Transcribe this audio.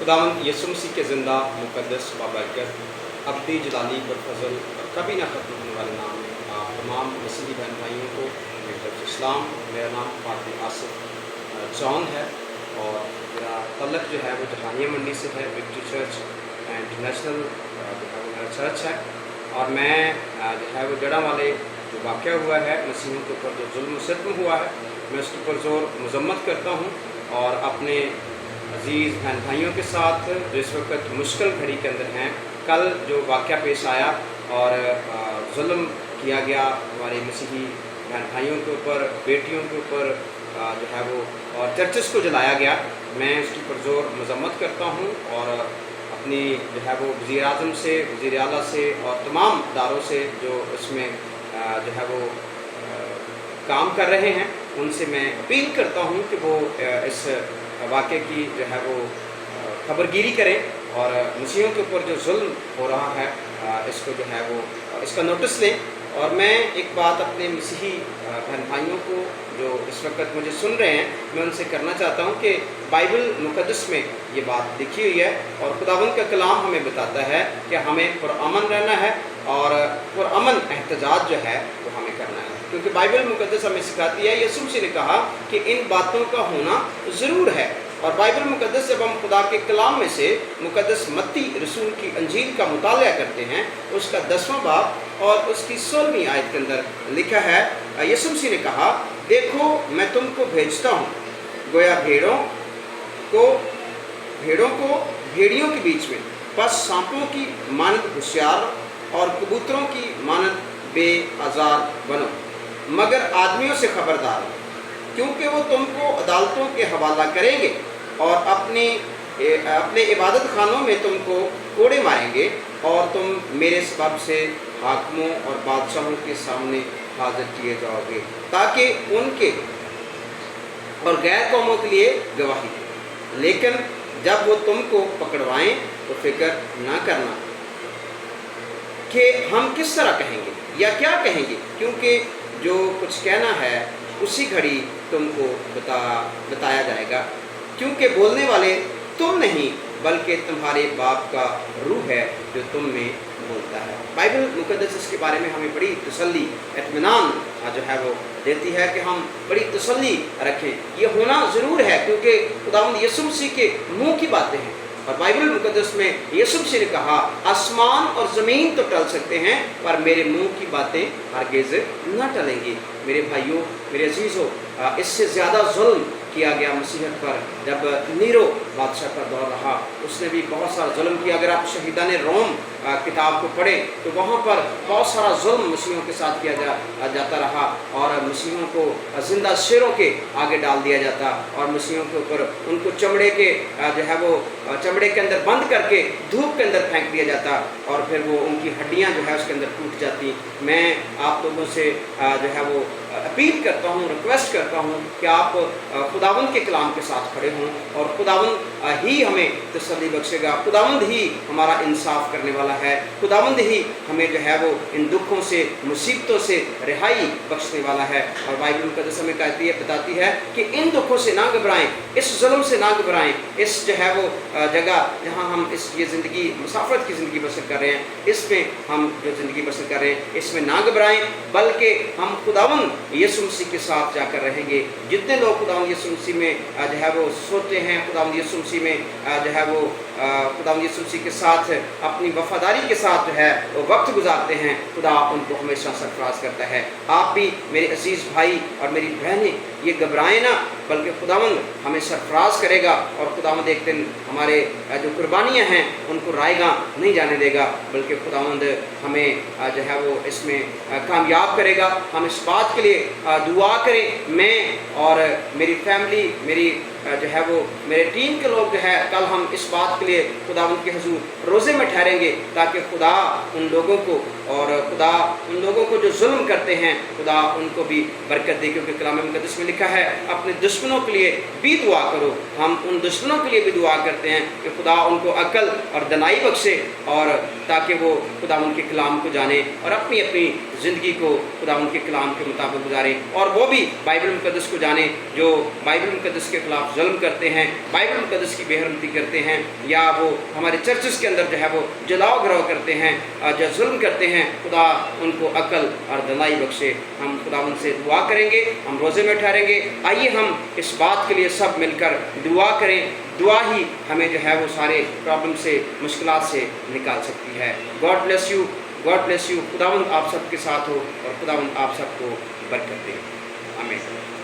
खुदावंद यीशु मसीह के ज़िंदा मुक़द्दस बाबरकत अब्दी जलाली बरफज़ल और कभी ना ख़त्म होने वाले नाम में आप तमाम मसीही बहन भाइयों को मेरी तरफ से इस्लाम। मेरा नाम पादरी आसिफ जॉन है और मेरा तल्लक जो है वो जहानिया मंडी से है। विक्ट्री चर्च इंटरनेशनल जो है वो मेरा चर्च है और मैं जो है वो जड़ा वाले जो वाक़या हुआ है मसीहियों के ऊपर जो जुल्म सितम हुआ है मैं उसके ऊपर ज़ोर मज़म्मत करता हूँ और अपने अज़ीज़ बहन भाइयों के साथ जो इस वक्त मुश्किल घड़ी के अंदर हैं। कल जो वाक़या पेश आया और जुल्म किया गया हमारे मसीही बहन भाइयों के ऊपर, बेटियों के ऊपर जो है वो और चर्चेस को जलाया गया, मैं उसके ऊपर ज़ोर मज़म्मत करता हूँ और अपनी जो है वो वज़ीर आज़म से, वज़ीर आला से और तमाम इदारों से जो इसमें जो है वो काम कर रहे हैं उनसे मैं अपील करता हूँ कि वो इस वाक़े की जो है वो खबरगिरी करें और मसीहियों के ऊपर जो जुल्म हो रहा है इसको जो है वो इसका नोटिस लें। और मैं एक बात अपने मसीही बहन भाइयों को जो इस वक्त मुझे सुन रहे हैं मैं उनसे करना चाहता हूँ कि बाइबल मुक़द्दस में ये बात लिखी हुई है और खुदावंद का कलाम हमें बताता है कि हमें पुरअमन रहना है और पुरअमन एहतजाज जो है वो हमें करना है, क्योंकि बाइबल मुक़द्दस हमें सिखाती है। यीशु मसीह ने कहा कि इन बातों का होना ज़रूर है। और बाइबल मुक़द्दस जब हम खुदा के कलाम में से मुक़द्दस मत्ती रसूल की अंजील का मुताला करते हैं उसका 10वां बाब और उसकी 16वीं आयत के अंदर लिखा है, यीशु मसीह ने कहा, देखो मैं तुमको भेजता हूँ गोया भेड़ों को भेड़ियों के बीच में, बस सांपों की मानद होशियार और कबूतरों की मानद बेआज़ार बनो, मगर आदमियों से खबरदार, क्योंकि वो तुमको अदालतों के हवाला करेंगे और अपने इबादत खानों में तुमको कोड़े मारेंगे और तुम मेरे सबब से हाकिमों और बादशाहों के सामने हाजिर किए जाओगे ताकि उनके और गैर कौमों के लिए गवाही दे। लेकिन जब वो तुमको पकड़वाएं तो फिक्र ना करना कि हम किस तरह कहेंगे या क्या कहेंगे, क्योंकि जो कुछ कहना है उसी घड़ी तुमको बताया जाएगा, क्योंकि बोलने वाले तुम नहीं बल्कि तुम्हारे बाप का रूह है जो तुम में बोलता है। बाइबल मुक़द्दस इसके बारे में हमें बड़ी तसल्ली इत्मीनान जो है वो देती है कि हम बड़ी तसल्ली रखें। ये होना ज़रूर है क्योंकि खुदावंद यीशु मसीह के मुँह की बातें हैं और बाइबल मुक़द्दस में यीशु मसीह ने कहा, आसमान और ज़मीन तो टल सकते हैं पर मेरे मुँह की बातें हरगिज़ न टलेंगी। मेरे भाइयों, मेरे अजीज़ों, इससे ज़्यादा जुल्म किया गया मसीहत पर जब नीरो बादशाह का दौर रहा, उसने भी बहुत सारा जुल्म किया। अगर आप शहीदान रोम किताब को पढ़ें तो वहाँ पर बहुत सारा जुल्म मसीहों के साथ किया जाता रहा और मसीहों को ज़िंदा शेरों के आगे डाल दिया जाता और मसीहों के ऊपर उनको चमड़े के जो है वो चमड़े के अंदर बंद करके धूप के अंदर फेंक दिया जाता और फिर वो उनकी हड्डियाँ जो है उसके अंदर टूट जाती। मैं आप लोगों से जो है वो अपील करता हूँ, रिक्वेस्ट करता हूँ कि आप खुदावंद के कलाम के साथ खड़े हों और खुदावंद ही हमें तसल्ली बख्शेगा, खुदावंद ही हमारा इंसाफ करने वाला है, खुदावंद ही हमें जो है वो इन दुखों से मुसीबतों से रिहाई बख्शने वाला है। और बाइबल मुक़द्दस हमें कहती है, बताती है कि इन दुखों से ना घबराएं, इस जुल्म से ना घबराएं, इस जो है वो जगह जहाँ हम ये ज़िंदगी मुसाफरत की ज़िंदगी बसर कर रहे हैं, इसमें हम जो ज़िंदगी बसर कर रहे हैं इसमें ना घबराएं, बल्कि हम खुदावंद यीशु मसीह के साथ जाकर रहेंगे। जितने लोग खुदावंद यीशु मसीह में जो है वो सोते हैं, खुदावंद यीशु मसीह में जो है वो खुदावंद यीशु मसीह के साथ अपनी वफादारी के साथ जो है वो वक्त गुजारते हैं, खुदा उनको हमेशा सरफराज करता है। आप भी मेरे अजीज़ भाई और मेरी बहनें ये घबराएं ना, बल्कि खुदावंद हमें सरफराज करेगा और खुदावंद एक दिन हमारे जो कुर्बानियाँ हैं उनको रायगा नहीं जाने देगा, बल्कि खुदावंद हमें जो है वो इसमें कामयाब करेगा। हम इस बात के लिए दुआ करें। मैं और मेरी फैमिली, मेरी जो है वो मेरे टीम के लोग जो है कल हम इस बात के लिए खुदावंद के हुजूर रोज़े में ठहरेंगे ताकि खुदा उन लोगों को और खुदा उन लोगों को जो जुल्म करते हैं खुदा उनको भी बरकत दे, क्योंकि कलाम मुक़द्दस में लिखा है अपने दुश्मनों के लिए भी दुआ करो। हम उन दुश्मनों के लिए भी दुआ करते हैं कि खुदा उनको अक्ल और दनाई बख्शे और ताकि वो खुदा उनके कलाम को जाने और अपनी अपनी ज़िंदगी को खुदा उनके कलाम के मुताबिक गुजारें और वो भी बाइबल मुक़द्दस को जाने जो बाइबल मुक़द्दस के ख़िलाफ़ खिलाफ जुल्म करते हैं, बाइबल मुक़द्दस की बेहरमती करते हैं, या वो हमारे चर्चेस के अंदर जो है वो जलाओ गिराव करते हैं, जो जुल्म करते हैं, खुदा उनको अकल और दनाई बख्शे। हम खुदा उनसे दुआ करेंगे, हम रोज़े में ठहरेंगे। आइए हम इस बात के लिए सब मिलकर दुआ करें। दुआ ही हमें जो है वो सारे प्रॉब्लम से, मुश्किलात से निकाल सकती है। God bless you, God bless you. खुदावंद आप सबके साथ हो और खुदावंद आप सबको बरकत दे। आमीन।